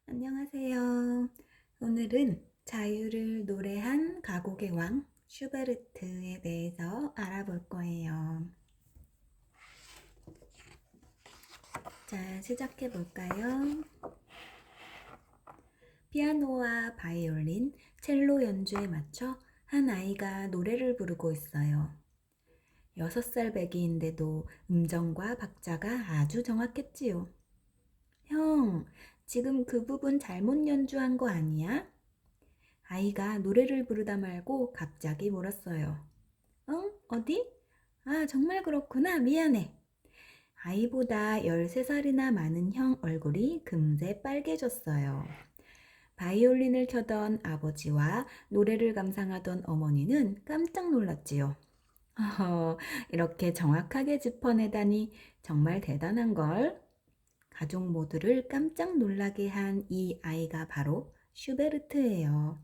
안녕하세요. 오늘은 자유를 노래한 가곡의 왕 슈베르트에 대해서 알아볼 거예요. 자, 시작해 볼까요? 피아노와 바이올린, 첼로 연주에 맞춰 한 아이가 노래를 부르고 있어요. 6살 배기인데도 음정과 박자가 아주 정확했지요. 형, 지금 그 부분 잘못 연주한 거 아니야? 아이가 노래를 부르다 말고 갑자기 물었어요. 응? 어디? 아, 정말 그렇구나. 미안해. 아이보다 13살이나 많은 형 얼굴이 금세 빨개졌어요. 바이올린을 켜던 아버지와 노래를 감상하던 어머니는 깜짝 놀랐지요. 이렇게 정확하게 짚어내다니 정말 대단한걸. 가족 모두를 깜짝 놀라게 한 이 아이가 바로 슈베르트예요.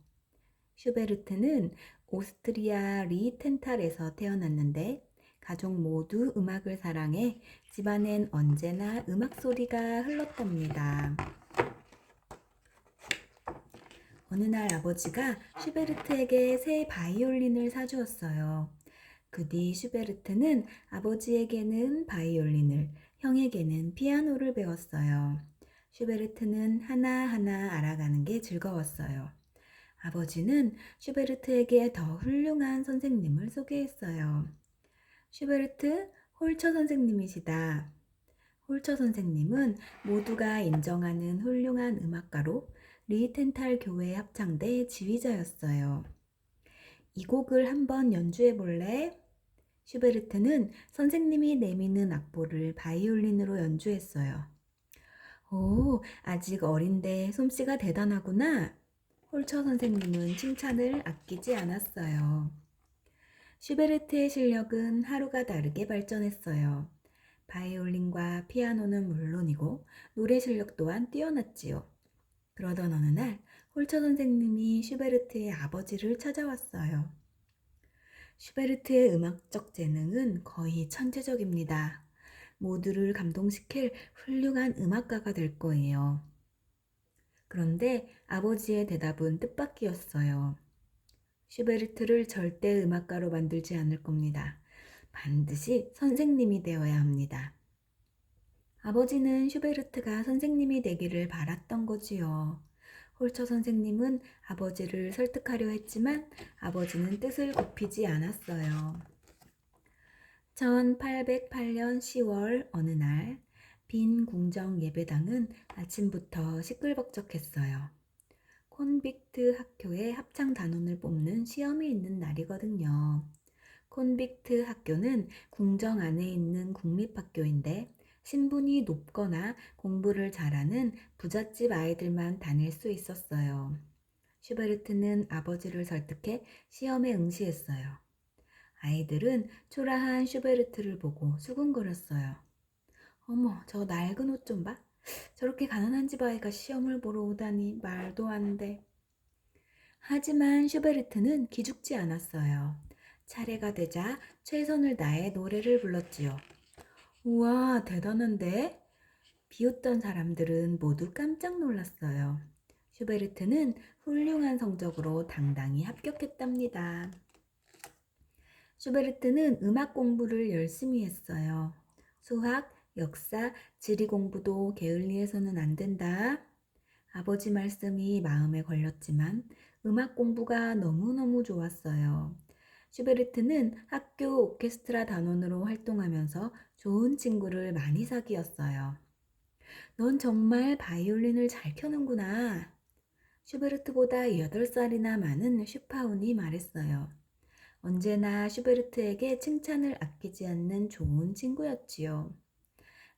슈베르트는 오스트리아 리텐탈에서 태어났는데 가족 모두 음악을 사랑해 집안엔 언제나 음악 소리가 흘렀답니다. 어느 날 아버지가 슈베르트에게 새 바이올린을 사주었어요. 그 뒤 슈베르트는 아버지에게는 바이올린을, 형에게는 피아노를 배웠어요. 슈베르트는 하나하나 알아가는 게 즐거웠어요. 아버지는 슈베르트에게 더 훌륭한 선생님을 소개했어요. 슈베르트, 홀처 선생님이시다. 홀처 선생님은 모두가 인정하는 훌륭한 음악가로 리텐탈 교회 합창대 지휘자였어요. 이 곡을 한번 연주해 볼래? 슈베르트는 선생님이 내미는 악보를 바이올린으로 연주했어요. 오, 아직 어린데 솜씨가 대단하구나. 홀처 선생님은 칭찬을 아끼지 않았어요. 슈베르트의 실력은 하루가 다르게 발전했어요. 바이올린과 피아노는 물론이고 노래 실력 또한 뛰어났지요. 그러던 어느 날 홀처 선생님이 슈베르트의 아버지를 찾아왔어요. 슈베르트의 음악적 재능은 거의 천재적입니다. 모두를 감동시킬 훌륭한 음악가가 될 거예요. 그런데 아버지의 대답은 뜻밖이었어요. 슈베르트를 절대 음악가로 만들지 않을 겁니다. 반드시 선생님이 되어야 합니다. 아버지는 슈베르트가 선생님이 되기를 바랐던 거지요. 홀처 선생님은 아버지를 설득하려 했지만 아버지는 뜻을 굽히지 않았어요. 1808년 10월 어느 날 빈 궁정 예배당은 아침부터 시끌벅적했어요. 콘빅트 학교의 합창 단원을 뽑는 시험이 있는 날이거든요. 콘빅트 학교는 궁정 안에 있는 국립학교인데 신분이 높거나 공부를 잘하는 부잣집 아이들만 다닐 수 있었어요. 슈베르트는 아버지를 설득해 시험에 응시했어요. 아이들은 초라한 슈베르트를 보고 수군거렸어요. 어머, 저 낡은 옷 좀 봐. 저렇게 가난한 집 아이가 시험을 보러 오다니 말도 안 돼. 하지만 슈베르트는 기죽지 않았어요. 차례가 되자 최선을 다해 노래를 불렀지요. 우와, 대단한데? 비웃던 사람들은 모두 깜짝 놀랐어요. 슈베르트는 훌륭한 성적으로 당당히 합격했답니다. 슈베르트는 음악 공부를 열심히 했어요. 수학, 역사, 지리 공부도 게을리해서는 안 된다. 아버지 말씀이 마음에 걸렸지만 음악 공부가 너무너무 좋았어요. 슈베르트는 학교 오케스트라 단원으로 활동하면서 좋은 친구를 많이 사귀었어요. 넌 정말 바이올린을 잘 켜는구나. 슈베르트보다 8살이나 많은 슈파운이 말했어요. 언제나 슈베르트에게 칭찬을 아끼지 않는 좋은 친구였지요.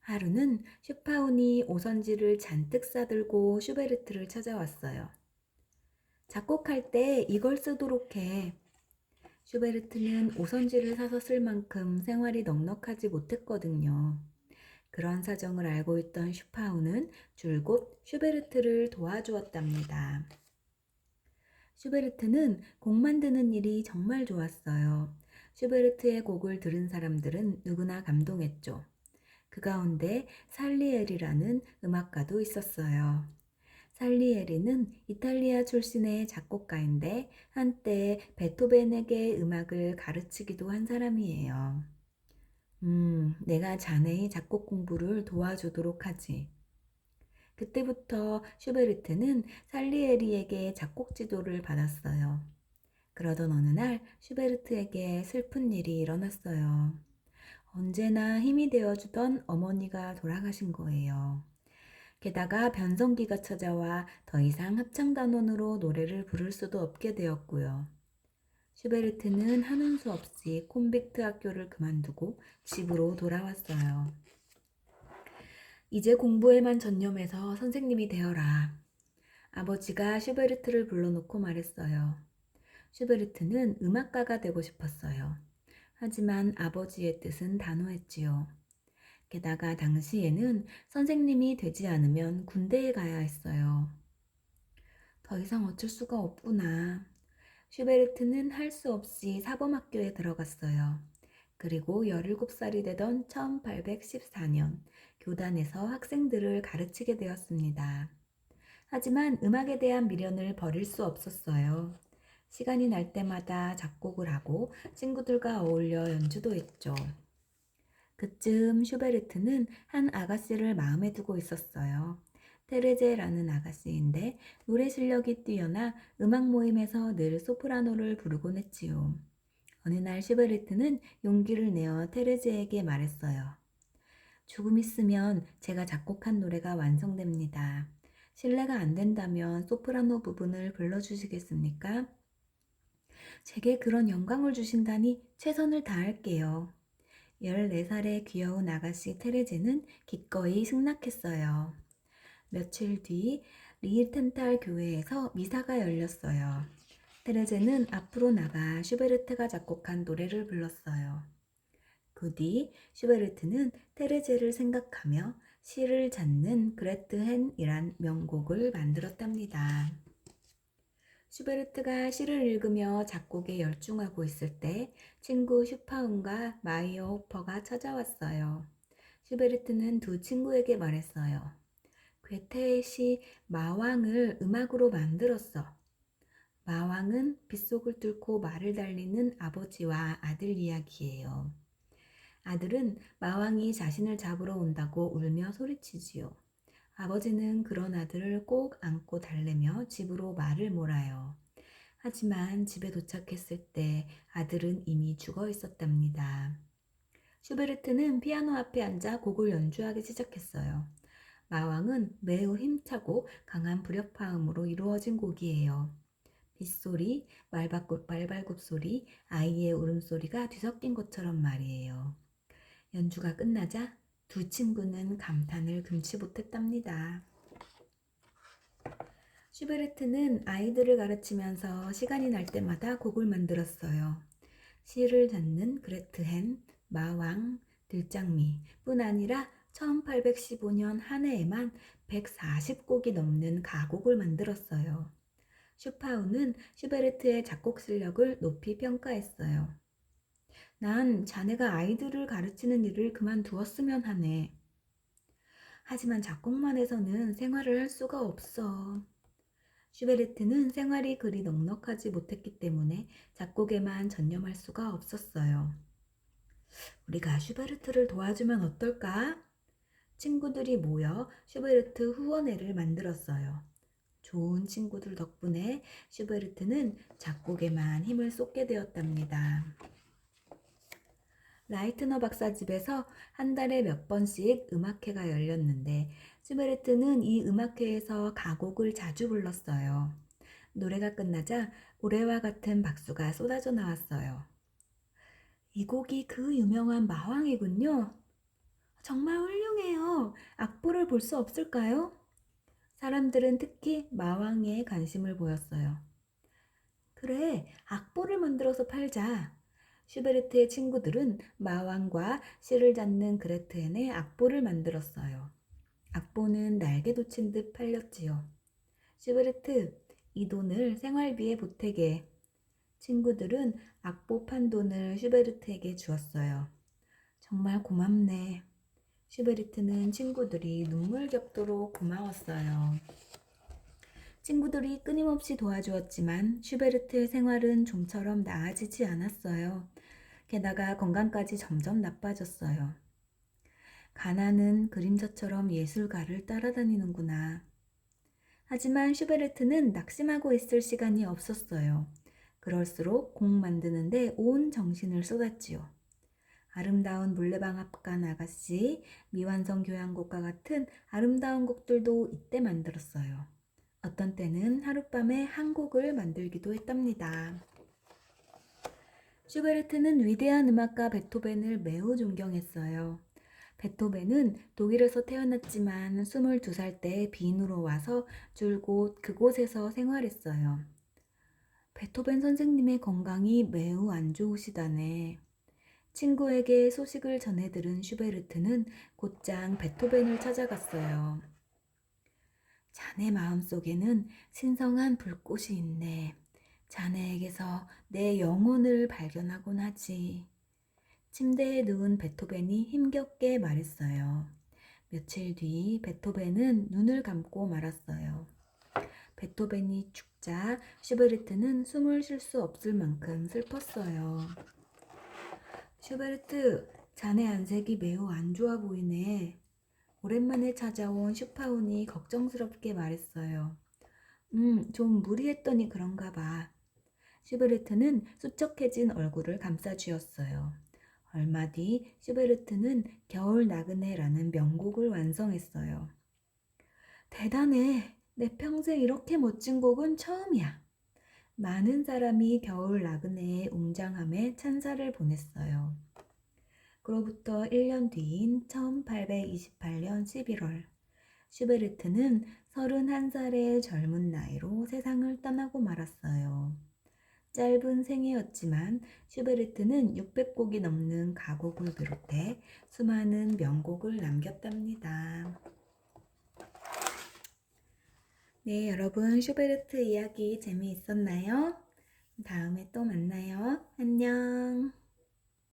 하루는 슈파운이 오선지를 잔뜩 싸들고 슈베르트를 찾아왔어요. 작곡할 때 이걸 쓰도록 해. 슈베르트는 오선지를 사서 쓸 만큼 생활이 넉넉하지 못했거든요. 그런 사정을 알고 있던 슈파운은 줄곧 슈베르트를 도와주었답니다. 슈베르트는 곡 만드는 일이 정말 좋았어요. 슈베르트의 곡을 들은 사람들은 누구나 감동했죠. 그 가운데 살리에리라는 음악가도 있었어요. 살리에리는 이탈리아 출신의 작곡가인데 한때 베토벤에게 음악을 가르치기도 한 사람이에요. 내가 자네의 작곡 공부를 도와주도록 하지. 그때부터 슈베르트는 살리에리에게 작곡 지도를 받았어요. 그러던 어느 날 슈베르트에게 슬픈 일이 일어났어요. 언제나 힘이 되어주던 어머니가 돌아가신 거예요. 게다가 변성기가 찾아와 더 이상 합창단원으로 노래를 부를 수도 없게 되었고요. 슈베르트는 하는 수 없이 콘빅트 학교를 그만두고 집으로 돌아왔어요. 이제 공부에만 전념해서 선생님이 되어라. 아버지가 슈베르트를 불러놓고 말했어요. 슈베르트는 음악가가 되고 싶었어요. 하지만 아버지의 뜻은 단호했지요. 게다가 당시에는 선생님이 되지 않으면 군대에 가야 했어요. 더 이상 어쩔 수가 없구나. 슈베르트는 할 수 없이 사범학교에 들어갔어요. 그리고 17살이 되던 1814년 교단에서 학생들을 가르치게 되었습니다. 하지만 음악에 대한 미련을 버릴 수 없었어요. 시간이 날 때마다 작곡을 하고 친구들과 어울려 연주도 했죠. 그쯤 슈베르트는 한 아가씨를 마음에 두고 있었어요. 테레제라는 아가씨인데 노래 실력이 뛰어나 음악 모임에서 늘 소프라노를 부르곤 했지요. 어느 날 슈베르트는 용기를 내어 테레제에게 말했어요. 조금 있으면 제가 작곡한 노래가 완성됩니다. 실례가 안 된다면 소프라노 부분을 불러주시겠습니까? 제게 그런 영광을 주신다니 최선을 다할게요. 14살의 귀여운 아가씨 테레제는 기꺼이 승낙했어요. 며칠 뒤 리히텐탈 교회에서 미사가 열렸어요. 테레제는 앞으로 나가 슈베르트가 작곡한 노래를 불렀어요. 그 뒤 슈베르트는 테레제를 생각하며 시를 찾는 그레트헨이란 명곡을 만들었답니다. 슈베르트가 시를 읽으며 작곡에 열중하고 있을 때 친구 슈파운과 마이어 호퍼가 찾아왔어요. 슈베르트는 두 친구에게 말했어요. 괴테의 시 마왕을 음악으로 만들었어. 마왕은 빗속을 뚫고 말을 달리는 아버지와 아들 이야기예요. 아들은 마왕이 자신을 잡으러 온다고 울며 소리치지요. 아버지는 그런 아들을 꼭 안고 달래며 집으로 말을 몰아요. 하지만 집에 도착했을 때 아들은 이미 죽어 있었답니다. 슈베르트는 피아노 앞에 앉아 곡을 연주하기 시작했어요. 마왕은 매우 힘차고 강한 불협화음으로 이루어진 곡이에요. 빗소리, 말발굽 소리, 아이의 울음소리가 뒤섞인 것처럼 말이에요. 연주가 끝나자 두 친구는 감탄을 금치 못했답니다. 슈베르트는 아이들을 가르치면서 시간이 날 때마다 곡을 만들었어요. 시를 찾는 그레트헨, 마왕, 들장미뿐 아니라 1815년 한 해에만 140곡이 넘는 가곡을 만들었어요. 슈파우는 슈베르트의 작곡 실력을 높이 평가했어요. 난 자네가 아이들을 가르치는 일을 그만두었으면 하네. 하지만 작곡만 해서는 생활을 할 수가 없어. 슈베르트는 생활이 그리 넉넉하지 못했기 때문에 작곡에만 전념할 수가 없었어요. 우리가 슈베르트를 도와주면 어떨까? 친구들이 모여 슈베르트 후원회를 만들었어요. 좋은 친구들 덕분에 슈베르트는 작곡에만 힘을 쏟게 되었답니다. 라이트너 박사 집에서 한 달에 몇 번씩 음악회가 열렸는데 슈베르트는 이 음악회에서 가곡을 자주 불렀어요. 노래가 끝나자 고래와 같은 박수가 쏟아져 나왔어요. 이 곡이 그 유명한 마왕이군요. 정말 훌륭해요. 악보를 볼 수 없을까요? 사람들은 특히 마왕에 관심을 보였어요. 그래, 악보를 만들어서 팔자. 슈베르트의 친구들은 마왕과 시를 잡는 그레트헨의 악보를 만들었어요. 악보는 날개 돋친 듯 팔렸지요. 슈베르트, 이 돈을 생활비에 보태게. 친구들은 악보 판 돈을 슈베르트에게 주었어요. 정말 고맙네. 슈베르트는 친구들이 눈물 겹도록 고마웠어요. 친구들이 끊임없이 도와주었지만 슈베르트의 생활은 좀처럼 나아지지 않았어요. 게다가 건강까지 점점 나빠졌어요. 가난은 그림자처럼 예술가를 따라다니는구나. 하지만 슈베르트는 낙심하고 있을 시간이 없었어요. 그럴수록 곡 만드는데 온 정신을 쏟았지요. 아름다운 물레방앗간 아가씨, 미완성 교향곡과 같은 아름다운 곡들도 이때 만들었어요. 어떤 때는 하룻밤에 한 곡을 만들기도 했답니다. 슈베르트는 위대한 음악가 베토벤을 매우 존경했어요. 베토벤은 독일에서 태어났지만 22살 때 빈으로 와서 줄곧 그곳에서 생활했어요. 베토벤 선생님의 건강이 매우 안 좋으시다네. 친구에게 소식을 전해 들은 슈베르트는 곧장 베토벤을 찾아갔어요. 자네 마음속에는 신성한 불꽃이 있네. 자네에게서 내 영혼을 발견하곤 하지. 침대에 누운 베토벤이 힘겹게 말했어요. 며칠 뒤 베토벤은 눈을 감고 말았어요. 베토벤이 죽자 슈베르트는 숨을 쉴 수 없을 만큼 슬펐어요. 슈베르트, 자네 안색이 매우 안 좋아 보이네. 오랜만에 찾아온 슈파운이 걱정스럽게 말했어요. 좀 무리했더니 그런가 봐. 슈베르트는 수척해진 얼굴을 감싸쥐었어요. 얼마 뒤 슈베르트는 겨울 나그네라는 명곡을 완성했어요. 대단해. 내 평생 이렇게 멋진 곡은 처음이야. 많은 사람이 겨울 나그네의 웅장함에 찬사를 보냈어요. 그로부터 1년 뒤인 1828년 11월, 슈베르트는 31살의 젊은 나이로 세상을 떠나고 말았어요. 짧은 생애였지만 슈베르트는 600곡이 넘는 가곡을 비롯해 수많은 명곡을 남겼답니다. 네, 여러분 슈베르트 이야기 재미있었나요? 다음에 또 만나요. 안녕.